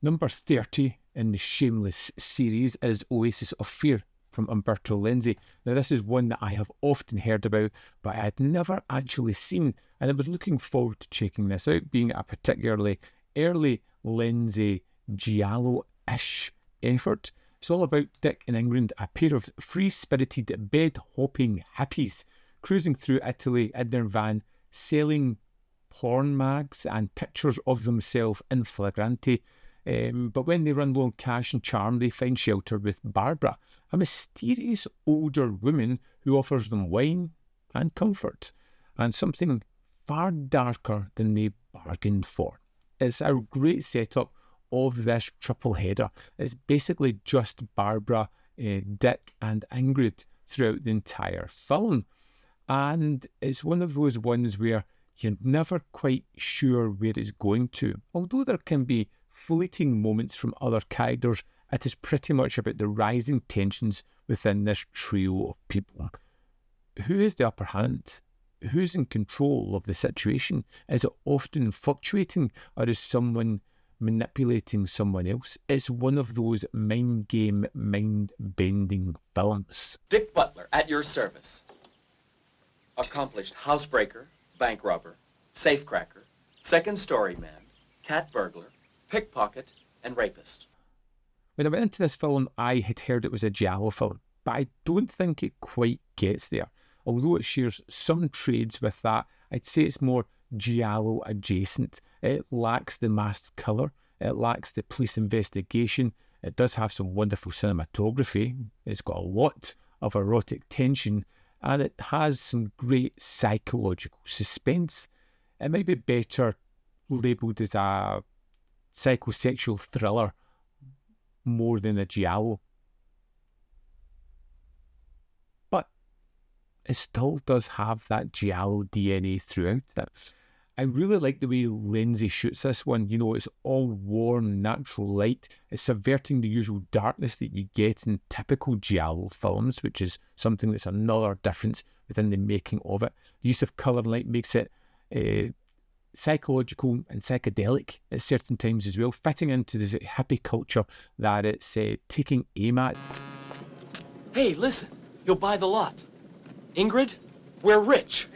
Number 30 in the Shameless series is Oasis of Fear from Umberto Lenzi. Now, this is one that I have often heard about, but I had never actually seen, and I was looking forward to checking this out, being a particularly early Lenzi Giallo-ish effort. It's all about Dick and Ingrid, a pair of free-spirited, bed-hopping hippies cruising through Italy in their van, selling porn mags and pictures of themselves in flagrante. But when they run low on cash and charm, they find shelter with Barbara, a mysterious older woman who offers them wine and comfort, and something far darker than they bargained for. It's a great setup of this triple header. It's basically just Barbara, Dick and Ingrid throughout the entire film. And it's one of those ones where you're never quite sure where it's going to. Although there can be fleeting moments from other characters, it is pretty much about the rising tensions within this trio of people. Who has the upper hand? Who's in control of the situation? Is it often fluctuating, or is someone manipulating someone else? It's one of those mind game, mind-bending films. Dick Butler, at your service. Accomplished housebreaker, bank robber, safecracker, second-story man, cat burglar, pickpocket, and rapist. When I went into this film, I had heard it was a Giallo film, but I don't think it quite gets there. Although it shares some trades with that, I'd say it's more Giallo adjacent. It lacks the masked colour, it lacks the police investigation, it does have some wonderful cinematography, it's got a lot of erotic tension, and it has some great psychological suspense. It might be better labelled as a psychosexual thriller more than a Giallo. But it still does have that Giallo DNA throughout it. I really like the way Lenzi shoots this one. You know, it's all warm, natural light. It's subverting the usual darkness that you get in typical Giallo films, which is something that's another difference within the making of it. The use of colour and light makes it psychological and psychedelic at certain times as well, fitting into this hippie culture that it's taking aim at. Hey, listen, you'll buy the lot. Ingrid, we're rich.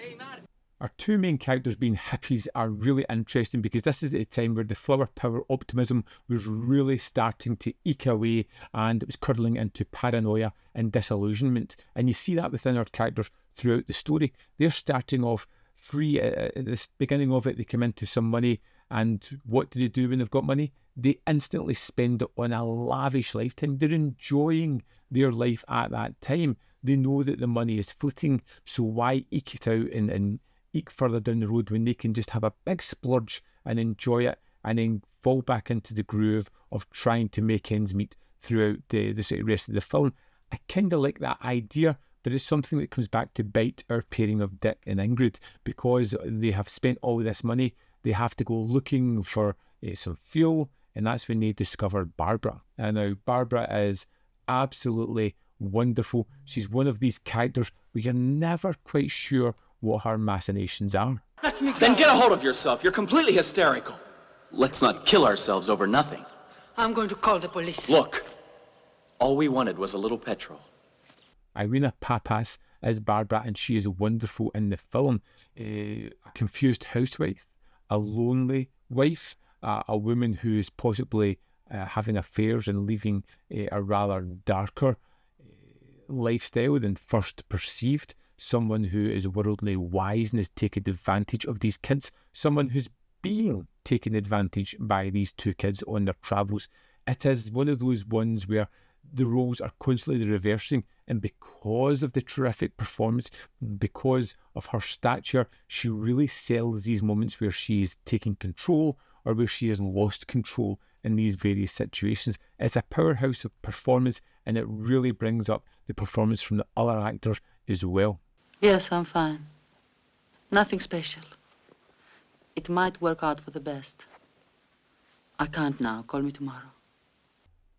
Our two main characters being hippies are really interesting because this is at the time where the flower power optimism was really starting to eke away, and it was curdling into paranoia and disillusionment. And you see that within our characters throughout the story. They're starting off free at the beginning of it. They come into some money, and what do they do when they've got money? They instantly spend it on a lavish lifetime. They're enjoying their life at that time. They know that the money is fleeting, so why eke it out and eke further down the road when they can just have a big splurge and enjoy it, and then fall back into the groove of trying to make ends meet throughout the rest of the film. I kind of like that idea, but it's something that comes back to bite our pairing of Dick and Ingrid, because they have spent all this money. They have to go looking for some fuel, and that's when they discover Barbara. And now Barbara is absolutely wonderful. She's one of these characters where you're never quite sure what her machinations are. Then get a hold of yourself. You're completely hysterical. Let's not kill ourselves over nothing. I'm going to call the police. Look, all we wanted was a little petrol. Irina Papas is Barbara, and she is wonderful in the film. A confused housewife, a lonely wife, a woman who is possibly having affairs and leaving a rather darker lifestyle than first perceived. Someone who is worldly wise and is taking advantage of these kids. Someone who's being taken advantage by these two kids on their travels. It is one of those ones where the roles are constantly reversing, and because of the terrific performance, because of her stature, she really sells these moments where she's taking control or where she has lost control in these various situations. It's a powerhouse of performance, and it really brings up the performance from the other actors as well. Yes, I'm fine. Nothing special. It might work out for the best. I can't now. Call me tomorrow.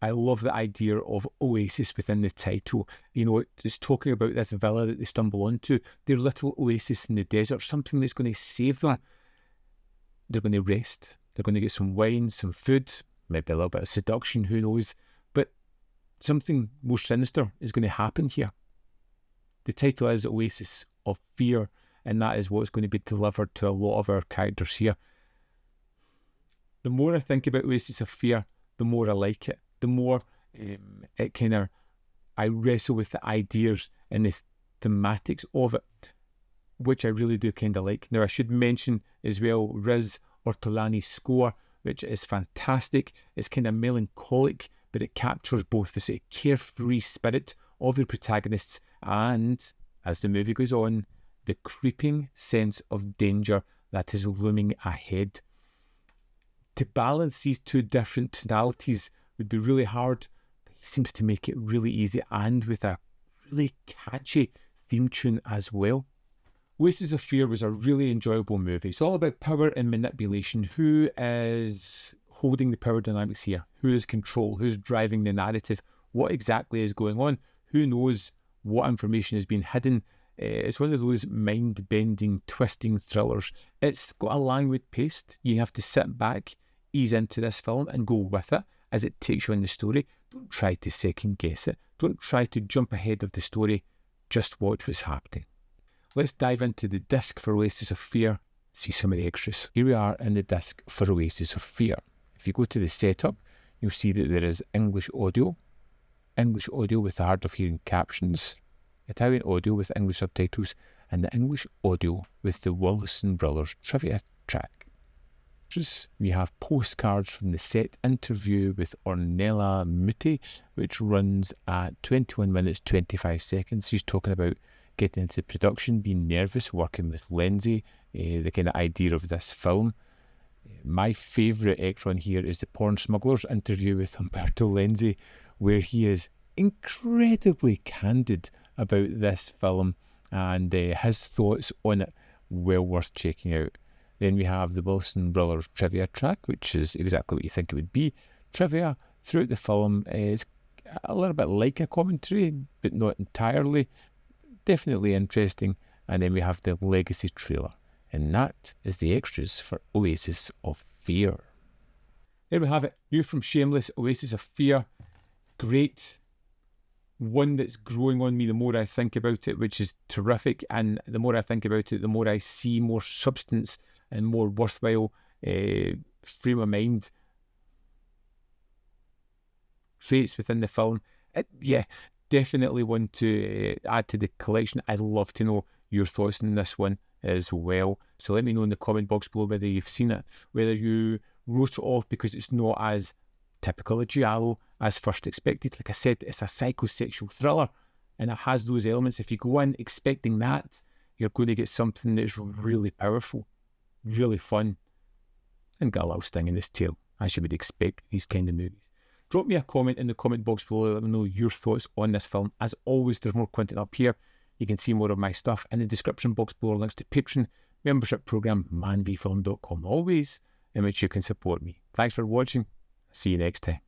I love the idea of Oasis within the title. You know, it's talking about this villa that they stumble onto, their little oasis in the desert, something that's going to save them. They're going to rest. They're going to get some wine, some food, maybe a little bit of seduction, who knows, but something more sinister is going to happen here. The title is Oasis of Fear, and that is what's going to be delivered to a lot of our characters here. The more I think about Oasis of Fear, the more I like it. The more I wrestle with the ideas and the thematics of it, which I really do kind of like. Now, I should mention as well Riz Ortolani's score, which is fantastic. It's kind of melancholic, but it captures both the sort of carefree spirit of the protagonists and, as the movie goes on, the creeping sense of danger that is looming ahead. To balance these two different tonalities would be really hard, but he seems to make it really easy, and with a really catchy theme tune as well. Oasis of Fear was a really enjoyable movie. It's all about power and manipulation. Who is holding the power dynamics here? Who is control? Who's driving the narrative? What exactly is going on? Who knows what information has been hidden? It's one of those mind-bending, twisting thrillers. It's got a languid pace. You have to sit back, ease into this film and go with it as it takes you on the story. Don't try to second guess it. Don't try to jump ahead of the story. Just watch what's happening. Let's dive into the disc for Oasis of Fear, see some of the extras. Here we are in the disc for Oasis of Fear. If you go to the setup, you'll see that there is English audio with the hard of hearing captions, Italian audio with English subtitles, and the English audio with the Wilson Brothers trivia track. We have postcards from the set interview with Ornella Muti, which runs at 21 minutes 25 seconds. She's talking about getting into production, being nervous, working with Lenzi, the kind of idea of this film. My favourite extra on here is the Porn Smugglers interview with Umberto Lenzi, where he is incredibly candid about this film and his thoughts on it, well worth checking out. Then we have the Wilson Brothers trivia track, which is exactly what you think it would be. Trivia throughout the film is a little bit like a commentary, but not entirely. Definitely interesting. And then we have the Legacy trailer. And that is the extras for Oasis of Fear. There we have it. New from Shameless, Oasis of Fear. Great. One that's growing on me the more I think about it, which is terrific. And the more I think about it, the more I see more substance and more worthwhile frame of mind traits within the film. Definitely one to add to the collection. I'd love to know your thoughts on this one as well. So let me know in the comment box below whether you've seen it, whether you wrote it off because it's not as typical of Giallo as first expected. Like I said, it's a psychosexual thriller and it has those elements. If you go in expecting that, you're going to get something that's really powerful, really fun, and got a little sting in this tail, as you would expect with these kind of movies. Drop me a comment in the comment box below. Let me know your thoughts on this film. As always, there's more content up here. You can see more of my stuff in the description box below. Links to Patreon, membership program, manvfilm.com always, in which you can support me. Thanks for watching. See you next time.